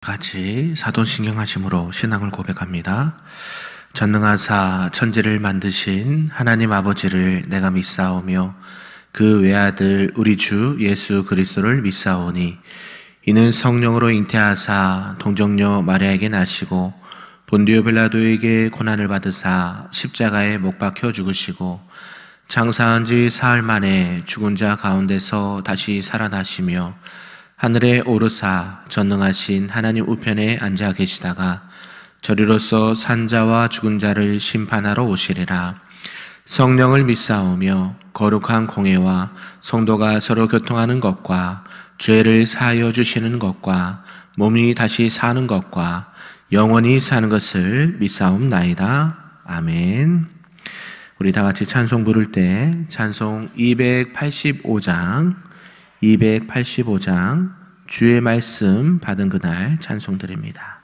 같이 사도신경하심으로 신앙을 고백합니다. 전능하사 천지를 만드신 하나님 아버지를 내가 믿사오며 그 외아들 우리 주 예수 그리스도를 믿사오니 이는 성령으로 잉태하사 동정녀 마리아에게 나시고 본디오 빌라도에게 고난을 받으사 십자가에 못 박혀 죽으시고 장사한 지 사흘 만에 죽은 자 가운데서 다시 살아나시며 하늘에 오르사 전능하신 하나님 우편에 앉아 계시다가 저리로서 산자와 죽은 자를 심판하러 오시리라. 성령을 믿사오며 거룩한 공회와 성도가 서로 교통하는 것과 죄를 사하여 주시는 것과 몸이 다시 사는 것과 영원히 사는 것을 믿사옵나이다. 아멘. 우리 다 같이 찬송 부를 때 찬송 285장 주의 말씀 받은 그날 찬송 드립니다.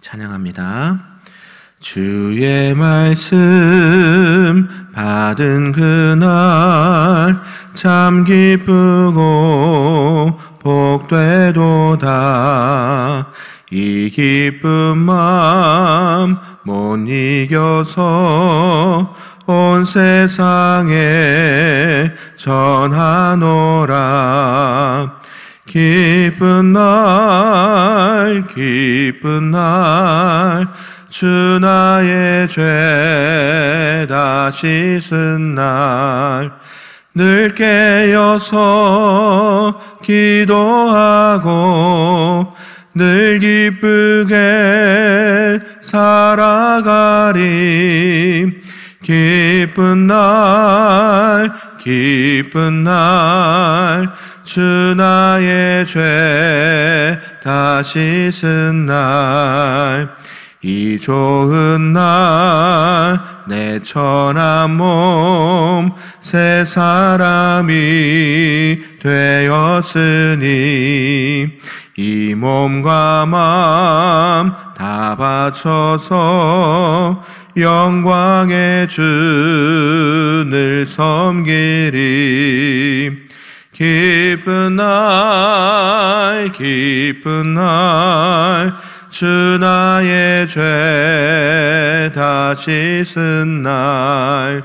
찬양합니다. 주의 말씀 받은 그날 참 기쁘고 복되도다. 이 기쁜 마음 못 이겨서 온 세상에 전하노라. 기쁜 날 주 나의 죄 다 씻은 날 늘 깨어서 기도하고 늘 기쁘게 살아가리. 기쁜 날 주 나의 죄 다 씻은 날 이 좋은 날 내 천한 몸 새 사람이 되었으니 이 몸과 마음 다 바쳐서 영광의 주를 섬기리. 기쁜 날 주 나의 죄 다 씻은 날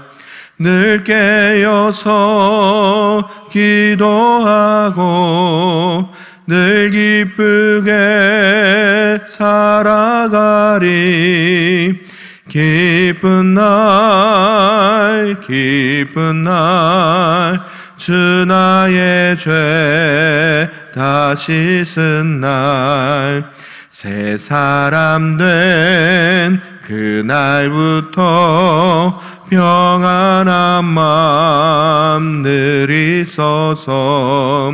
늘 깨어서 기도하고 늘 기쁘게 살아가리. 기쁜 날 주 나의 죄 다 씻은 날 새 사람 된 그날부터 평안한 마음 늘 있어서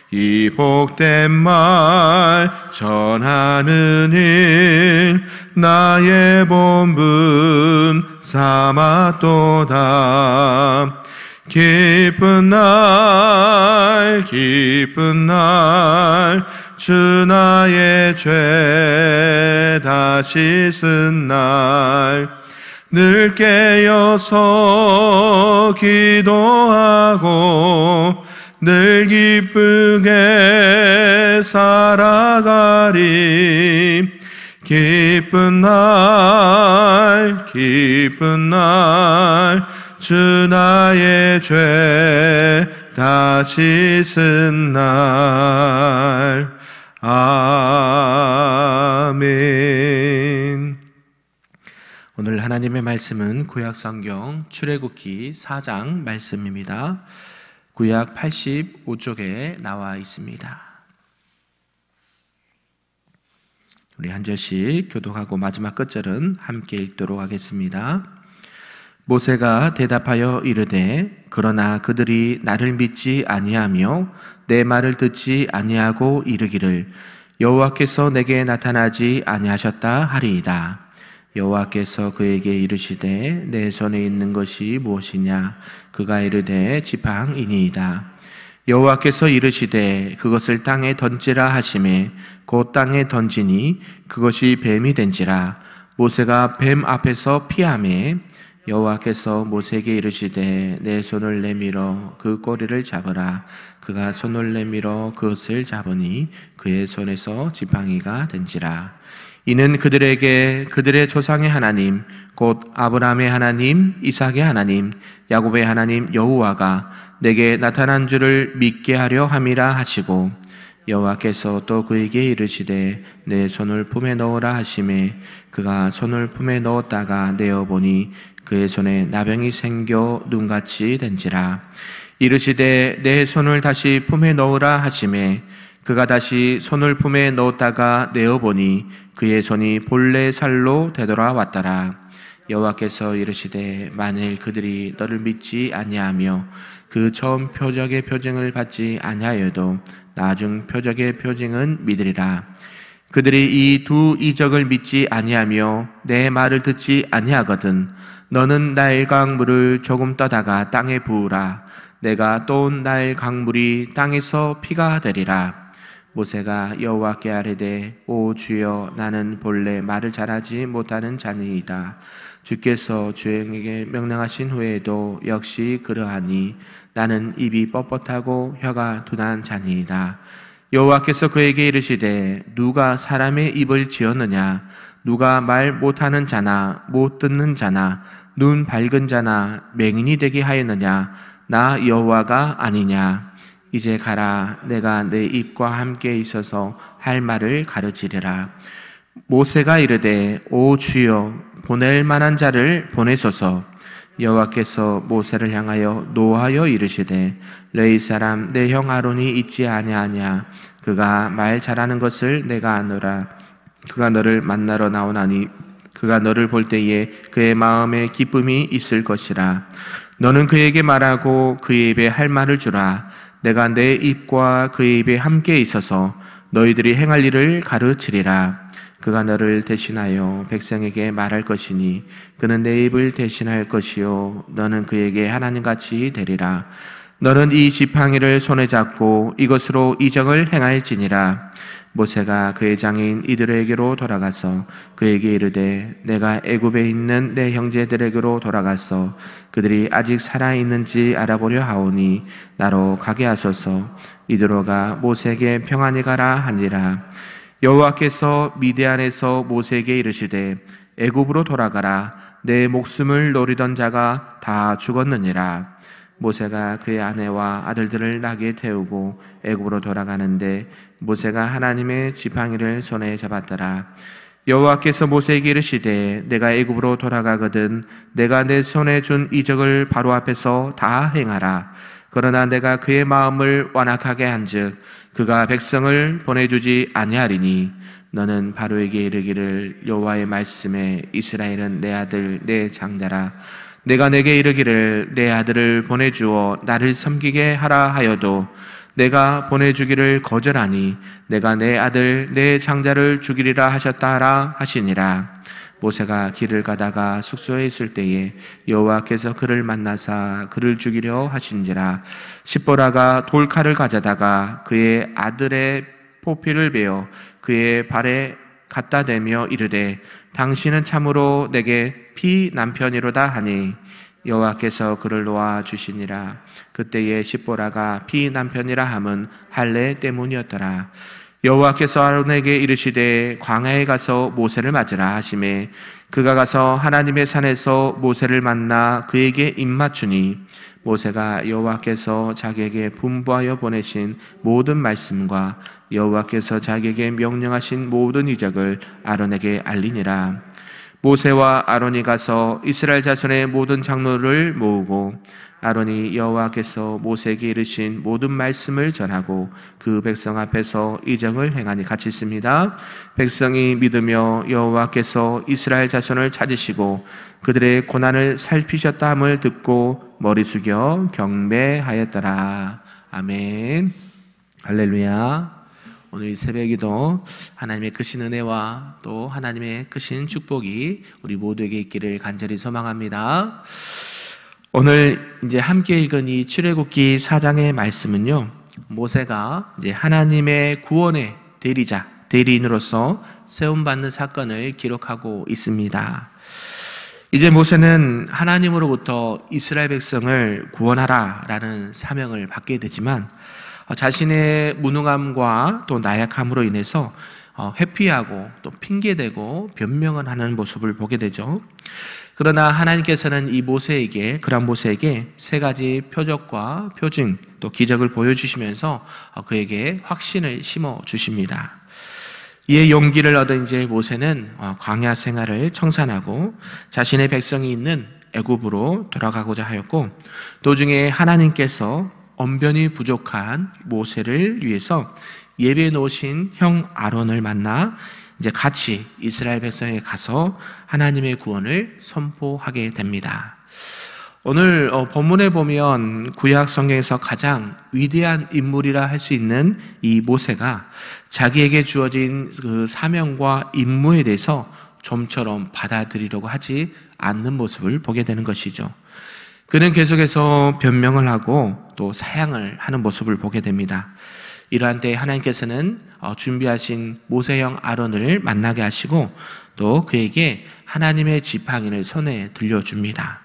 이 복된 말 전하는 일 나의 본분 삼았도다. 기쁜 날 주 나의 죄 다 씻은 날 늘 깨어서 기도하고 늘 기쁘게 살아가리. 기쁜 날 주 나의 죄 다 씻은 날. 아멘. 오늘 하나님의 말씀은 구약성경 출애굽기 4장 말씀입니다. 구약 85쪽에 나와 있습니다. 우리 한 절씩 교독하고 마지막 끝절은 함께 읽도록 하겠습니다. 모세가 대답하여 이르되 그러나 그들이 나를 믿지 아니하며 내 말을 듣지 아니하고 이르기를 여호와께서 내게 나타나지 아니하셨다 하리이다. 여호와께서 그에게 이르시되 내 손에 있는 것이 무엇이냐? 그가 이르되 지팡이니이다. 여호와께서 이르시되 그것을 땅에 던지라 하시매 곧 땅에 던지니 그것이 뱀이 된지라. 모세가 뱀 앞에서 피하매 여호와께서 모세에게 이르시되 내 손을 내밀어 그 꼬리를 잡으라. 그가 손을 내밀어 그것을 잡으니 그의 손에서 지팡이가 된지라. 이는 그들에게 그들의 조상의 하나님 곧 아브라함의 하나님, 이삭의 하나님, 야곱의 하나님 여호와가 내게 나타난 줄을 믿게 하려 함이라 하시고, 여호와께서 또 그에게 이르시되 내 손을 품에 넣으라 하시매 그가 손을 품에 넣었다가 내어보니 그의 손에 나병이 생겨 눈같이 된지라. 이르시되 내 손을 다시 품에 넣으라 하시매 그가 다시 손을 품에 넣었다가 내어보니 그의 손이 본래 살로 되돌아왔더라. 여호와께서 이르시되 만일 그들이 너를 믿지 아니하며 그 처음 표적의 표징을 받지 아니하여도 나중 표적의 표징은 믿으리라. 그들이 이 두 이적을 믿지 아니하며 내 말을 듣지 아니하거든 너는 나일 강물을 조금 떠다가 땅에 부으라. 내가 또온 나일 강물이 땅에서 피가 되리라. 모세가 여호와께 아뢰되 오 주여 나는 본래 말을 잘하지 못하는 자니이다. 주께서 주에게 명령하신 후에도 역시 그러하니 나는 입이 뻣뻣하고 혀가 둔한 자니이다. 여호와께서 그에게 이르시되 누가 사람의 입을 지었느냐? 누가 말 못하는 자나 못 듣는 자나 눈 밝은 자나 맹인이 되게 하였느냐? 나 여호와가 아니냐? 이제 가라. 내가 내 입과 함께 있어서 할 말을 가르치리라. 모세가 이르되 오 주여 보낼 만한 자를 보내소서. 여호와께서 모세를 향하여 노하여 이르시되 레위 사람 내 형 아론이 있지 아니하냐? 그가 말 잘하는 것을 내가 아노라. 그가 너를 만나러 나오나니 그가 너를 볼 때에 그의 마음에 기쁨이 있을 것이라. 너는 그에게 말하고 그의 입에 할 말을 주라. 내가 내 입과 그의 입에 함께 있어서 너희들이 행할 일을 가르치리라. 그가 너를 대신하여 백성에게 말할 것이니 그는 내 입을 대신할 것이요 너는 그에게 하나님같이 되리라. 너는 이 지팡이를 손에 잡고 이것으로 이적을 행할지니라. 모세가 그의 장인 이들에게로 돌아가서 그에게 이르되 내가 애굽에 있는 내 형제들에게로 돌아가서 그들이 아직 살아있는지 알아보려 하오니 나로 가게 하소서. 이들로가 모세에게 평안히 가라 하니라. 여호와께서 미디안에서 모세에게 이르시되 애굽으로 돌아가라. 내 목숨을 노리던 자가 다 죽었느니라. 모세가 그의 아내와 아들들을 낙에 태우고 애굽으로 돌아가는데 모세가 하나님의 지팡이를 손에 잡았더라. 여호와께서 모세에게 이르시되 내가 애굽으로 돌아가거든 내가 내 손에 준 이적을 바로 앞에서 다 행하라. 그러나 내가 그의 마음을 완악하게 한즉 그가 백성을 보내주지 아니하리니 너는 바로에게 이르기를 여호와의 말씀에 이스라엘은 내 아들 내 장자라. 내가 내게 이르기를 내 아들을 보내주어 나를 섬기게 하라 하여도 내가 보내주기를 거절하니 내가 내 아들 내 장자를 죽이리라 하셨다 하라 하시니라. 모세가 길을 가다가 숙소에 있을 때에 여호와께서 그를 만나사 그를 죽이려 하신지라. 십보라가 돌칼을 가져다가 그의 아들의 포피를 베어 그의 발에 갖다 대며 이르되 당신은 참으로 내게 피 남편이로다 하니 여호와께서 그를 놓아 주시니라. 그때에 십보라가 피 남편이라 함은 할례 때문이었더라. 여호와께서 아론에게 이르시되 광야에 가서 모세를 맞으라 하시매 그가 가서 하나님의 산에서 모세를 만나 그에게 입맞추니 모세가 여호와께서 자기에게 분부하여 보내신 모든 말씀과 여호와께서 자기에게 명령하신 모든 이적을 아론에게 알리니라. 모세와 아론이 가서 이스라엘 자손의 모든 장로를 모으고 아론이 여호와께서 모세에게 이르신 모든 말씀을 전하고 그 백성 앞에서 이적을 행하니 같이 있습니다. 백성이 믿으며 여호와께서 이스라엘 자손을 찾으시고 그들의 고난을 살피셨다 함을 듣고 머리 숙여 경배하였더라. 아멘. 할렐루야. 오늘 이 새벽에도 하나님의 크신 은혜와 또 하나님의 크신 축복이 우리 모두에게 있기를 간절히 소망합니다. 오늘 이제 함께 읽은 이 출애굽기 4장의 말씀은요, 모세가 이제 하나님의 구원의 대리자, 대리인으로서 세움받는 사건을 기록하고 있습니다. 이제 모세는 하나님으로부터 이스라엘 백성을 구원하라라는 사명을 받게 되지만 자신의 무능함과 또 나약함으로 인해서 회피하고 또 핑계대고 변명을 하는 모습을 보게 되죠. 그러나 하나님께서는 그런 모세에게 세 가지 표적과 표징 또 기적을 보여주시면서 그에게 확신을 심어 주십니다. 이에 용기를 얻은 이제 모세는 광야 생활을 청산하고 자신의 백성이 있는 애굽으로 돌아가고자 하였고, 도중에 하나님께서 언변이 부족한 모세를 위해서 예배해 놓으신 형 아론을 만나 이제 같이 이스라엘 백성에 가서 하나님의 구원을 선포하게 됩니다. 오늘 본문에 보면 구약 성경에서 가장 위대한 인물이라 할 수 있는 이 모세가 자기에게 주어진 그 사명과 임무에 대해서 좀처럼 받아들이려고 하지 않는 모습을 보게 되는 것이죠. 그는 계속해서 변명을 하고 또 사양을 하는 모습을 보게 됩니다. 이러한 때 하나님께서는 준비하신 모세형 아론을 만나게 하시고 또 그에게 하나님의 지팡이를 손에 들려줍니다.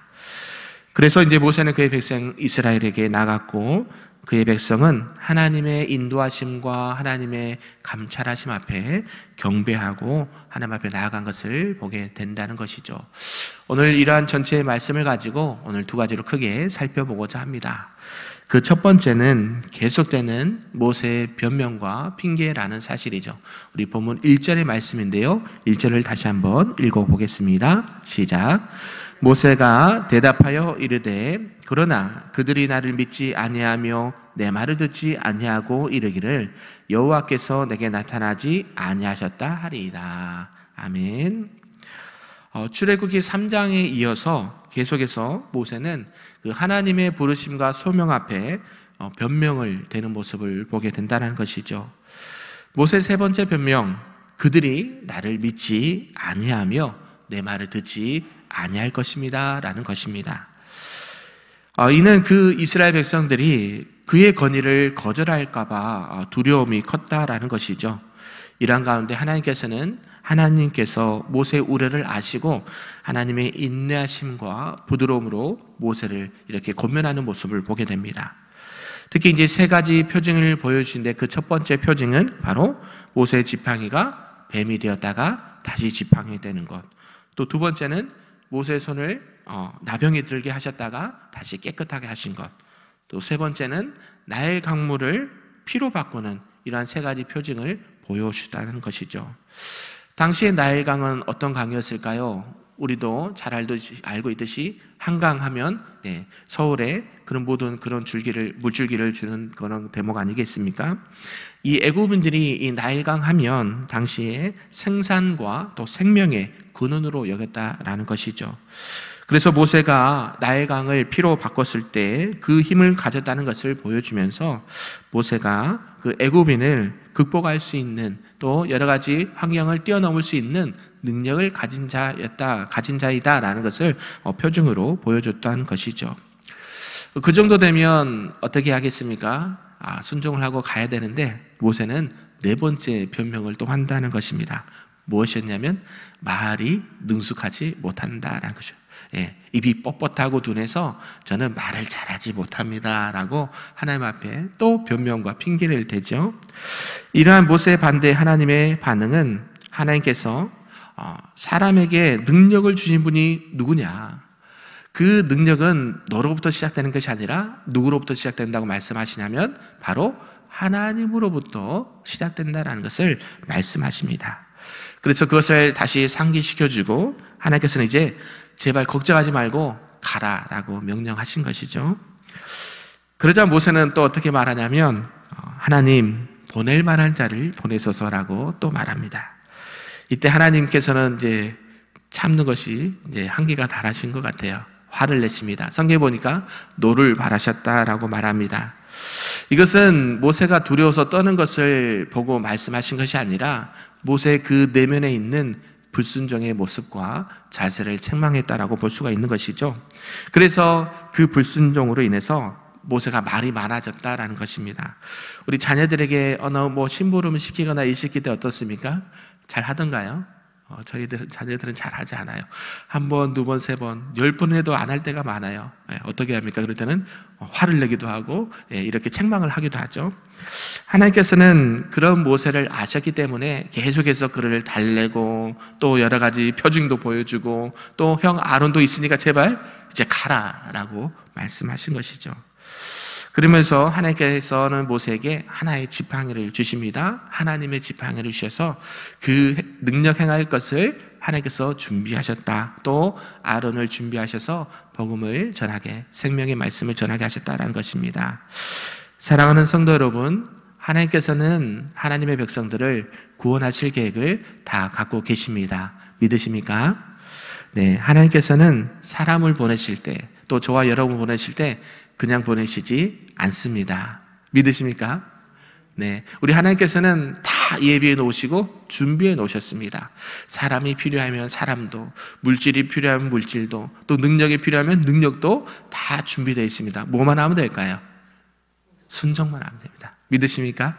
그래서 이제 모세는 그의 백성 이스라엘에게 나갔고, 그의 백성은 하나님의 인도하심과 하나님의 감찰하심 앞에 경배하고 하나님 앞에 나아간 것을 보게 된다는 것이죠. 오늘 이러한 전체의 말씀을 가지고 오늘 두 가지로 크게 살펴보고자 합니다. 그 첫 번째는 계속되는 모세의 변명과 핑계라는 사실이죠. 우리 본문 1절의 말씀인데요, 1절을 다시 한번 읽어보겠습니다. 시작. 모세가 대답하여 이르되 그러나 그들이 나를 믿지 아니하며 내 말을 듣지 아니하고 이르기를 여호와께서 내게 나타나지 아니하셨다 하리이다. 아멘. 출애굽기 3장에 이어서 계속해서 모세는 그 하나님의 부르심과 소명 앞에 변명을 대는 모습을 보게 된다는 것이죠. 모세의 세 번째 변명, 그들이 나를 믿지 아니하며 내 말을 듣지 아니할 것입니다 라는 것입니다. 이는 그 이스라엘 백성들이 그의 건의를 거절할까 봐 두려움이 컸다라는 것이죠. 이러한 가운데 하나님께서 모세의 우려를 아시고 하나님의 인내하심과 부드러움으로 모세를 이렇게 권면하는 모습을 보게 됩니다. 특히 이제 세 가지 표징을 보여주신데, 그 첫 번째 표징은 바로 모세의 지팡이가 뱀이 되었다가 다시 지팡이 되는 것. 또 두 번째는 모세의 손을 나병이 들게 하셨다가 다시 깨끗하게 하신 것. 또 세 번째는 나일 강물을 피로 바꾸는 이러한 세 가지 표징을 보여주셨다는 것이죠. 당시의 나일강은 어떤 강이었을까요? 우리도 잘 알고 있듯이 한강하면 서울에 그런 모든 그런 물줄기를 주는 그런 대목 아니겠습니까? 이 애굽인들이 이 나일강 하면 당시에 생산과 또 생명의 근원으로 여겼다라는 것이죠. 그래서 모세가 나일강을 피로 바꿨을 때 그 힘을 가졌다는 것을 보여주면서 모세가 그 애굽인을 극복할 수 있는 또 여러 가지 환경을 뛰어넘을 수 있는 능력을 가진 자이다라는 것을 표징으로 보여줬다는 것이죠. 그 정도 되면 어떻게 하겠습니까? 순종을 하고 가야 되는데 모세는 네 번째 변명을 또 한다는 것입니다. 무엇이었냐면 말이 능숙하지 못한다라는 거죠. 입이 뻣뻣하고 둔해서 저는 말을 잘하지 못합니다 라고 하나님 앞에 또 변명과 핑계를 대죠. 이러한 모세의 반대 하나님의 반응은, 하나님께서 사람에게 능력을 주신 분이 누구냐, 그 능력은 너로부터 시작되는 것이 아니라 누구로부터 시작된다고 말씀하시냐면 바로 하나님으로부터 시작된다라는 것을 말씀하십니다. 그래서 그것을 다시 상기시켜주고 하나님께서는 이제 제발 걱정하지 말고 가라라고 명령하신 것이죠. 그러자 모세는 또 어떻게 말하냐면 하나님, 보낼 만한 자를 보내소서라고 또 말합니다. 이때 하나님께서는 이제 참는 것이 이제 한계가 달하신 것 같아요. 화를 내십니다. 성경에 보니까 노를 바라셨다라고 말합니다. 이것은 모세가 두려워서 떠는 것을 보고 말씀하신 것이 아니라 모세의 그 내면에 있는 불순종의 모습과 자세를 책망했다라고 볼 수가 있는 것이죠. 그래서 그 불순종으로 인해서 모세가 말이 많아졌다라는 것입니다. 우리 자녀들에게 심부름을 시키거나 일 시킬 때 어떻습니까? 잘 하던가요? 저희들 자녀들은 잘 하지 않아요. 한 번, 두 번, 세 번, 10번 해도 안 할 때가 많아요. 어떻게 합니까? 그럴 때는 화를 내기도 하고 이렇게 책망을 하기도 하죠. 하나님께서는 그런 모세를 아셨기 때문에 계속해서 그를 달래고 또 여러 가지 표징도 보여주고 또 형 아론도 있으니까 제발 이제 가라라고 말씀하신 것이죠. 그러면서 하나님께서는 모세에게 하나의 지팡이를 주십니다. 하나님의 지팡이를 주셔서 그 능력 행할 것을 하나님께서 준비하셨다. 또 아론을 준비하셔서 복음을 전하게, 생명의 말씀을 전하게 하셨다라는 것입니다. 사랑하는 성도 여러분, 하나님께서는 하나님의 백성들을 구원하실 계획을 다 갖고 계십니다. 믿으십니까? 네, 하나님께서는 사람을 보내실 때, 또 저와 여러분 보내실 때 그냥 보내시지 않습니다. 믿으십니까? 네, 우리 하나님께서는 다 예비해 놓으시고 준비해 놓으셨습니다. 사람이 필요하면 사람도, 물질이 필요하면 물질도, 또 능력이 필요하면 능력도 다 준비되어 있습니다. 뭐만 하면 될까요? 순종만 하면 됩니다. 믿으십니까?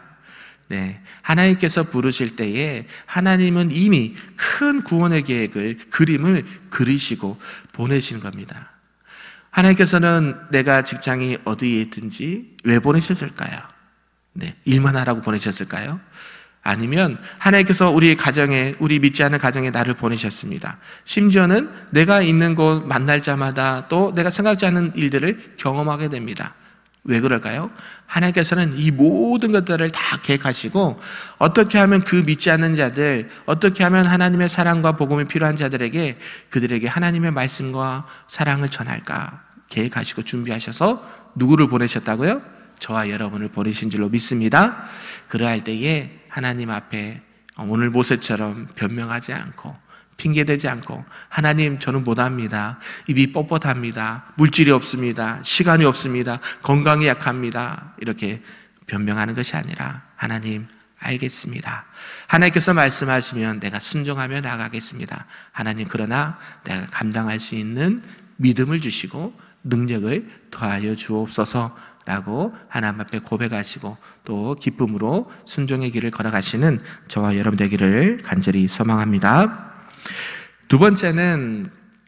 네, 하나님께서 부르실 때에 하나님은 이미 큰 구원의 계획을, 그림을 그리시고 보내시는 겁니다. 하나님께서는 내가 직장이 어디에 있든지 왜 보내셨을까요? 네, 일만 하라고 보내셨을까요? 아니면 하나님께서 우리 가정에, 우리 믿지 않는 가정에 나를 보내셨습니다. 심지어는 내가 있는 곳 만날 자마다 또 내가 생각지 않은 일들을 경험하게 됩니다. 왜 그럴까요? 하나님께서는 이 모든 것들을 다 계획하시고 어떻게 하면 그 믿지 않는 자들, 어떻게 하면 하나님의 사랑과 복음이 필요한 자들에게, 그들에게 하나님의 말씀과 사랑을 전할까 계획하시고 준비하셔서 누구를 보내셨다고요? 저와 여러분을 보내신 줄로 믿습니다. 그러할 때에 하나님 앞에 오늘 모세처럼 변명하지 않고 핑계대지 않고, 하나님 저는 못합니다, 입이 뻣뻣합니다, 물질이 없습니다, 시간이 없습니다, 건강이 약합니다, 이렇게 변명하는 것이 아니라 하나님 알겠습니다, 하나님께서 말씀하시면 내가 순종하며 나가겠습니다, 하나님 그러나 내가 감당할 수 있는 믿음을 주시고 능력을 더하여 주옵소서 라고 하나님 앞에 고백하시고 또 기쁨으로 순종의 길을 걸어가시는 저와 여러분 되기를 간절히 소망합니다. 두 번째는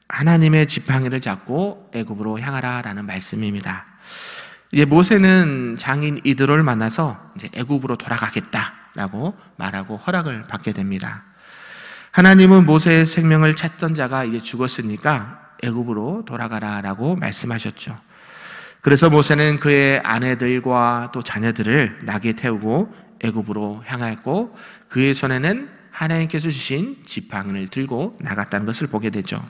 하나님의 지팡이를 잡고 애굽으로 향하라라는 말씀입니다. 이제 모세는 장인 이드로를 만나서 이제 애굽으로 돌아가겠다라고 말하고 허락을 받게 됩니다. 하나님은 모세의 생명을 찾던 자가 이제 죽었으니까 애굽으로 돌아가라라고 말씀하셨죠. 그래서 모세는 그의 아내들과 또 자녀들을 낙에 태우고 애굽으로 향하였고 그의 손에는 하나님께서 주신 지팡이를 들고 나갔다는 것을 보게 되죠.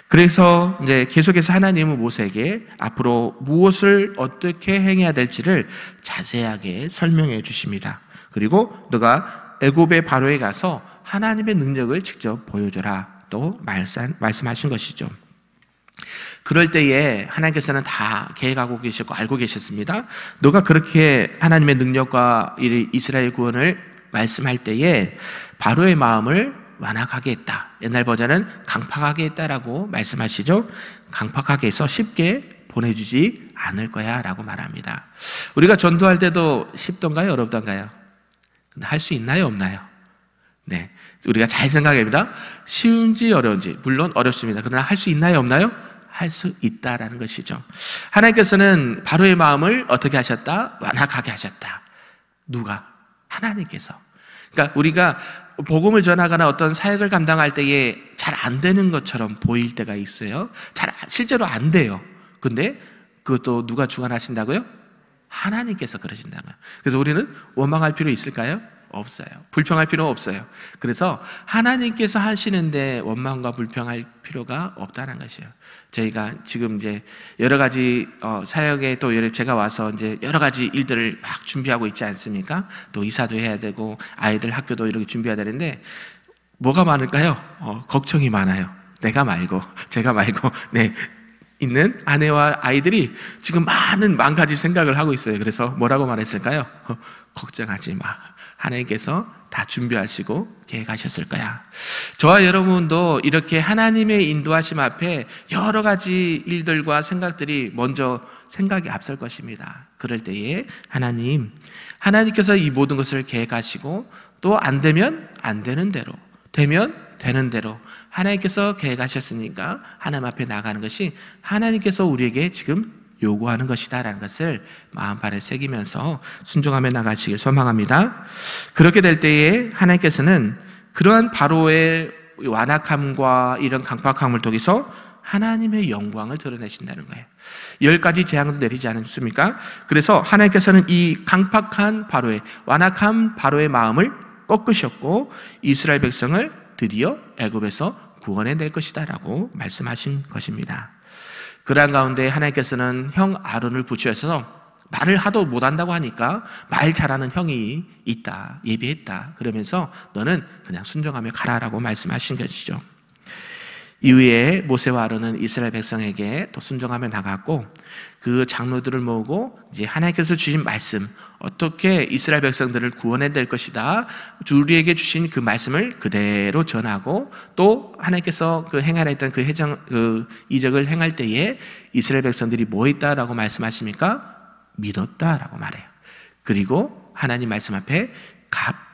그래서 이제 계속해서 하나님은 모세에게 앞으로 무엇을 어떻게 행해야 될지를 자세하게 설명해 주십니다. 그리고 너가 애굽의 바로에 가서 하나님의 능력을 직접 보여줘라 또 말씀하신 것이죠. 그럴 때에 하나님께서는 다 계획하고 계셨고 알고 계셨습니다. 너가 그렇게 하나님의 능력과 이스라엘 구원을 말씀할 때에 바로의 마음을 완악하게 했다. 옛날 버전은 강팍하게 했다라고 말씀하시죠. 강팍하게 해서 쉽게 보내주지 않을 거야 라고 말합니다. 우리가 전도할 때도 쉽던가요? 어렵던가요? 할 수 있나요? 없나요? 네, 우리가 잘 생각해봅니다. 쉬운지 어려운지, 물론 어렵습니다. 그러나 할 수 있나요? 없나요? 할 수 있다라는 것이죠. 하나님께서는 바로의 마음을 어떻게 하셨다? 완악하게 하셨다. 누가? 하나님께서. 그러니까 우리가 복음을 전하거나 어떤 사역을 감당할 때에 잘 안 되는 것처럼 보일 때가 있어요. 실제로 안 돼요. 근데 그것도 누가 주관하신다고요? 하나님께서 그러신다고요. 그래서 우리는 원망할 필요 있을까요? 없어요. 불평할 필요 없어요. 그래서 하나님께서 하시는데 원망과 불평할 필요가 없다는 것이에요. 저희가 지금 이제 여러 가지 사역에 또 제가 와서 이제 여러 가지 일들을 막 준비하고 있지 않습니까? 또 이사도 해야 되고 아이들 학교도 이렇게 준비해야 되는데 뭐가 많을까요? 걱정이 많아요. 내가 말고 제가 말고 네. 있는 아내와 아이들이 지금 만 가지 생각을 하고 있어요. 그래서 뭐라고 말했을까요? 걱정하지 마. 하나님께서 다 준비하시고 계획하셨을 거야. 저와 여러분도 이렇게 하나님의 인도하심 앞에 여러 가지 일들과 생각들이 먼저 생각이 앞설 것입니다. 그럴 때에 하나님께서 이 모든 것을 계획하시고 또 안 되면 안 되는 대로, 되면 되는 대로 하나님께서 계획하셨으니까 하나님 앞에 나가는 것이 하나님께서 우리에게 지금 요구하는 것이다라는 것을 마음판에 새기면서 순종하며 나가시길 소망합니다. 그렇게 될 때에 하나님께서는 그러한 바로의 완악함과 이런 강팍함을 통해서 하나님의 영광을 드러내신다는 거예요. 10가지 재앙도 내리지 않습니까? 그래서 하나님께서는 이 강팍한 바로의, 완악한 바로의 마음을 꺾으셨고 이스라엘 백성을 드디어 애굽에서 구원해낼 것이다 라고 말씀하신 것입니다. 그러한 가운데 하나님께서는 형 아론을 부추셔서 말을 하도 못한다고 하니까 말 잘하는 형이 있다, 예비했다 그러면서 너는 그냥 순종하며 가라라고 말씀하신 것이죠. 이후에 모세와 아론은 이스라엘 백성에게 또 순종하며 나갔고 그 장로들을 모으고 이제 하나님께서 주신 말씀, 어떻게 이스라엘 백성들을 구원해낼 것이다, 우리에게 주신 그 말씀을 그대로 전하고 또 하나님께서 그 행하라 했던 그 이적을 행할 때에 이스라엘 백성들이 뭐 했다라고 말씀하십니까? 믿었다라고 말해요. 그리고 하나님 말씀 앞에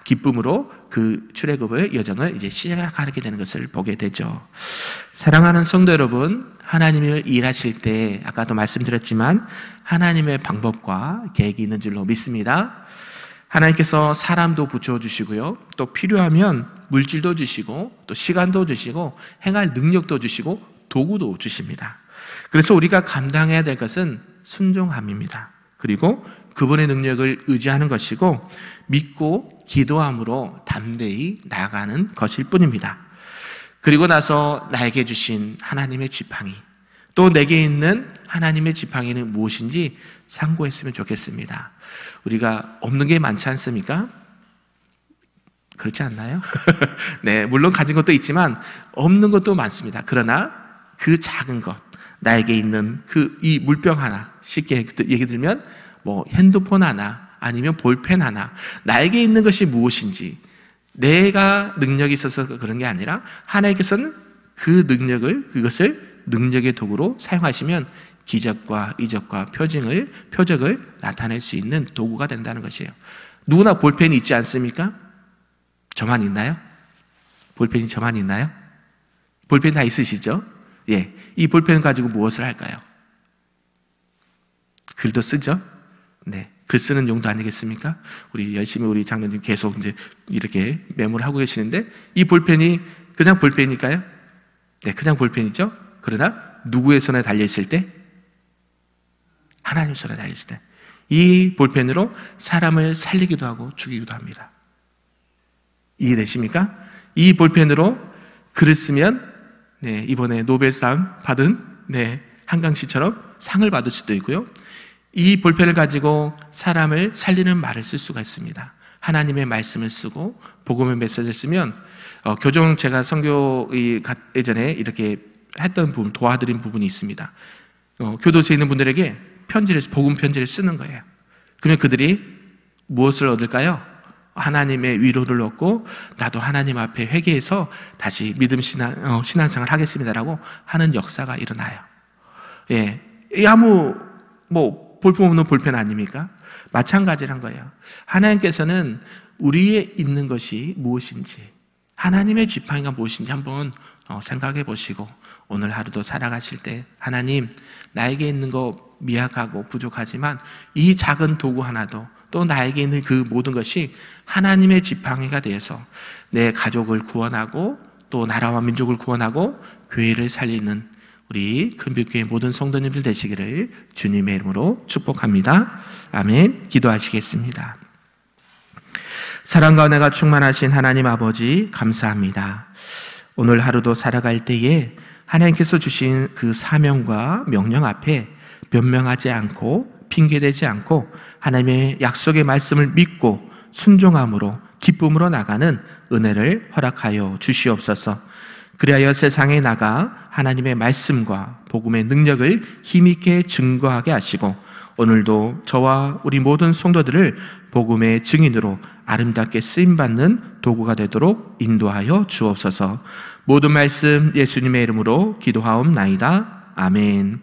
기쁨으로 그 출애굽의 여정을 이제 시작하게 되는 것을 보게 되죠. 사랑하는 성도 여러분, 하나님이 일하실 때 아까도 말씀드렸지만 하나님의 방법과 계획이 있는 줄로 믿습니다. 하나님께서 사람도 붙여 주시고요, 또 필요하면 물질도 주시고 또 시간도 주시고 행할 능력도 주시고 도구도 주십니다. 그래서 우리가 감당해야 될 것은 순종함입니다. 그리고 그분의 능력을 의지하는 것이고 믿고 기도함으로 담대히 나아가는 것일 뿐입니다. 그리고 나서 나에게 주신 하나님의 지팡이, 또 내게 있는 하나님의 지팡이는 무엇인지 상고했으면 좋겠습니다. 우리가 없는 게 많지 않습니까? 그렇지 않나요? 네, 물론 가진 것도 있지만 없는 것도 많습니다. 그러나 그 작은 것, 나에게 있는 이 물병 하나, 쉽게 얘기 들면 뭐 핸드폰 하나 아니면 볼펜 하나, 나에게 있는 것이 무엇인지, 내가 능력이 있어서 그런 게 아니라 하나님께서는 그 능력을, 그것을 능력의 도구로 사용하시면 기적과 이적과 표적을 나타낼 수 있는 도구가 된다는 것이에요. 누구나 볼펜이 있지 않습니까? 저만 있나요? 볼펜이 저만 있나요? 볼펜 다 있으시죠? 예, 이 볼펜을 가지고 무엇을 할까요? 글도 쓰죠? 네, 글 쓰는 용도 아니겠습니까? 우리 열심히 우리 장로님 계속 이제 이렇게 메모를 하고 계시는데 이 볼펜이 그냥 볼펜일까요? 네, 그냥 볼펜이죠. 그러나 누구의 손에 달려 있을 때? 하나님 손에 달려 있을 때, 이 볼펜으로 사람을 살리기도 하고 죽이기도 합니다. 이해되십니까? 이 볼펜으로 글을 쓰면 네, 이번에 노벨상 받은 한강 씨처럼 상을 받을 수도 있고요. 이 볼펜을 가지고 사람을 살리는 말을 쓸 수가 있습니다. 하나님의 말씀을 쓰고 복음의 메시지를 쓰면 교종 제가 선교 예전에 이렇게 했던 부분, 도와드린 부분이 있습니다. 교도소에 있는 분들에게 복음 편지를 쓰는 거예요. 그러면 그들이 무엇을 얻을까요? 하나님의 위로를 얻고 나도 하나님 앞에 회개해서 다시 믿음 신앙생활을 하겠습니다라고 하는 역사가 일어나요. 예, 아무 볼품 없는 볼펜 아닙니까? 마찬가지란 거예요. 하나님께서는 우리에 있는 것이 무엇인지, 하나님의 지팡이가 무엇인지 한번 생각해 보시고 오늘 하루도 살아가실 때 하나님, 나에게 있는 거 미약하고 부족하지만 이 작은 도구 하나도 또 나에게 있는 그 모든 것이 하나님의 지팡이가 되어서 내 가족을 구원하고 또 나라와 민족을 구원하고 교회를 살리는 우리 큰빛교회 모든 성도님들 되시기를 주님의 이름으로 축복합니다. 아멘. 기도하시겠습니다. 사랑과 은혜가 충만하신 하나님 아버지, 감사합니다. 오늘 하루도 살아갈 때에 하나님께서 주신 그 사명과 명령 앞에 변명하지 않고 핑계대지 않고 하나님의 약속의 말씀을 믿고 순종함으로 기쁨으로 나가는 은혜를 허락하여 주시옵소서. 그리하여 세상에 나가 하나님의 말씀과 복음의 능력을 힘있게 증거하게 하시고 오늘도 저와 우리 모든 성도들을 복음의 증인으로 아름답게 쓰임받는 도구가 되도록 인도하여 주옵소서. 모든 말씀 예수님의 이름으로 기도하옵나이다. 아멘.